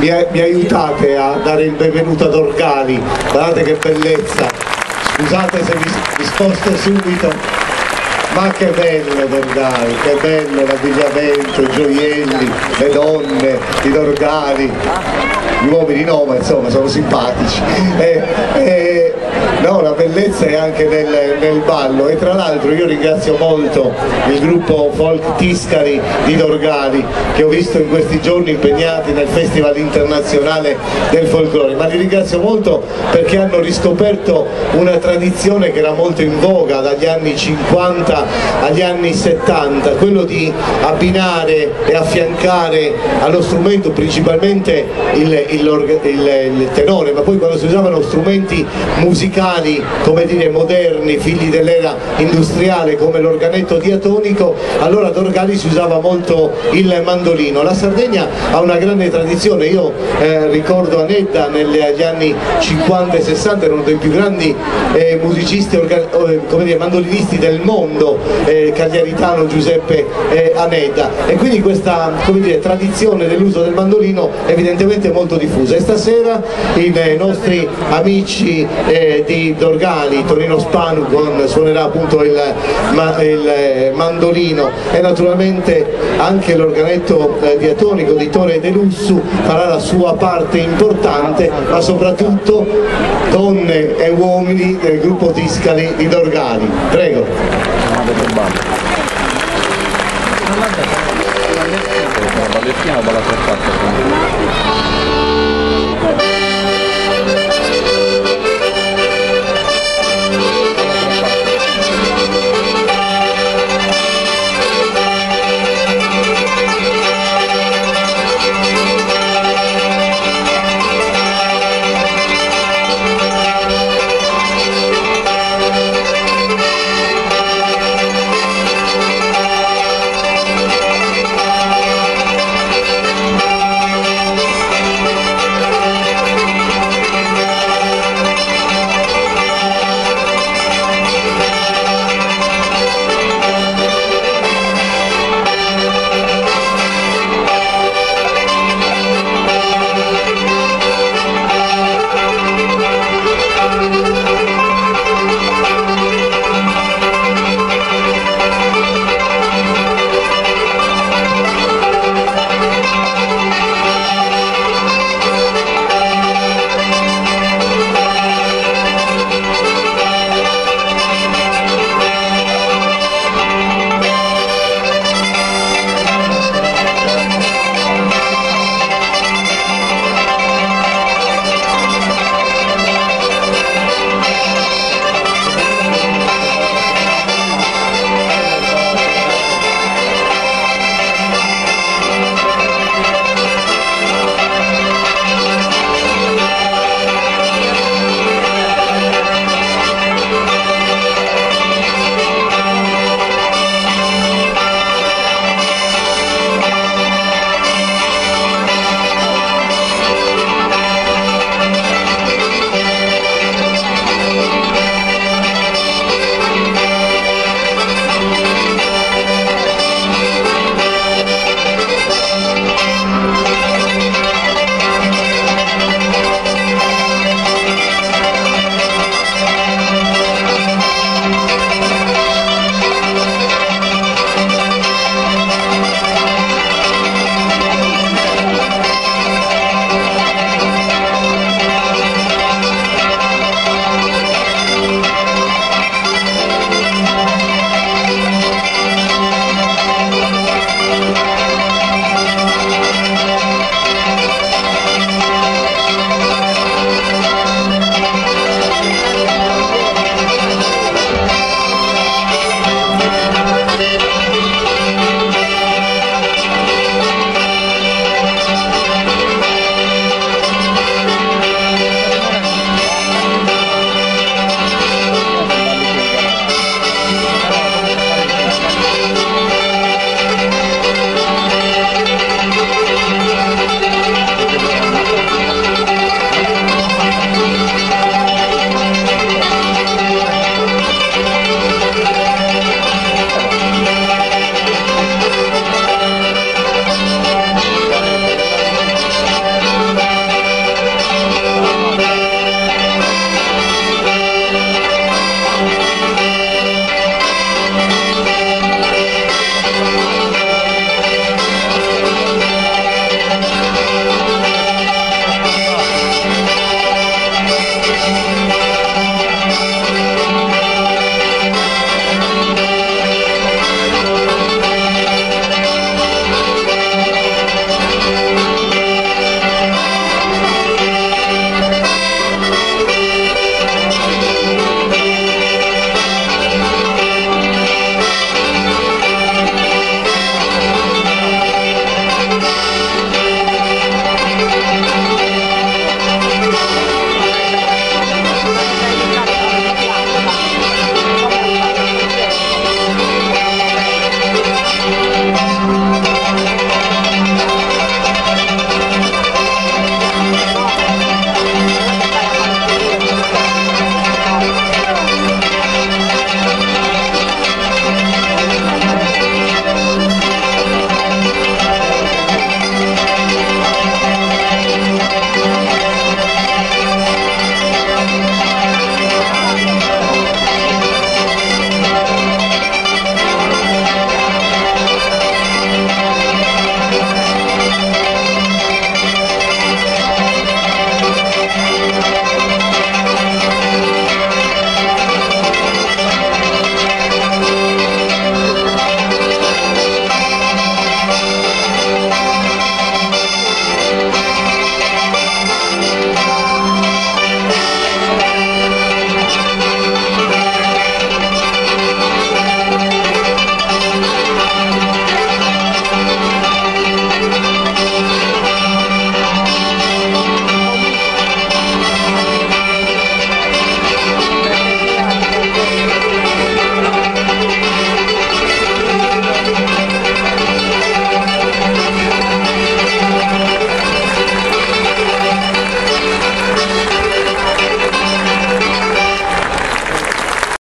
mi aiutate a dare il benvenuto ad Orgali. Guardate che bellezza, scusate se vi sposto subito. Ma che bello Dorgali, che bello l'abbigliamento, i gioielli, le donne, i Dorgali, gli uomini no, ma insomma sono simpatici. No, la bellezza è anche nel ballo, e tra l'altro io ringrazio molto il gruppo Folk Tiscali di Dorgali, che ho visto in questi giorni impegnati nel Festival Internazionale del Folklore, ma li ringrazio molto perché hanno riscoperto una tradizione che era molto in voga dagli anni 50 agli anni 70, quello di abbinare e affiancare allo strumento principalmente il tenore, ma poi quando si usavano strumenti musicali come dire moderni, figli dell'era industriale, come l'organetto diatonico, allora ad Dorgali si usava molto il mandolino. La Sardegna ha una grande tradizione, io ricordo Anedda negli anni 50 e 60 era uno dei più grandi musicisti, come dire, mandolinisti del mondo, cagliaritano Giuseppe Anedda, e quindi questa, come dire, tradizione dell'uso del mandolino evidentemente molto diffusa. E stasera i nostri amici di Dorgali, Tonino Spanu suonerà appunto il mandolino, e naturalmente anche l'organetto diatonico di Tore De Lussu farà la sua parte importante, ma soprattutto donne e uomini del gruppo Tiscali di Dorgali. Prego. Ballettina o balla 3/4?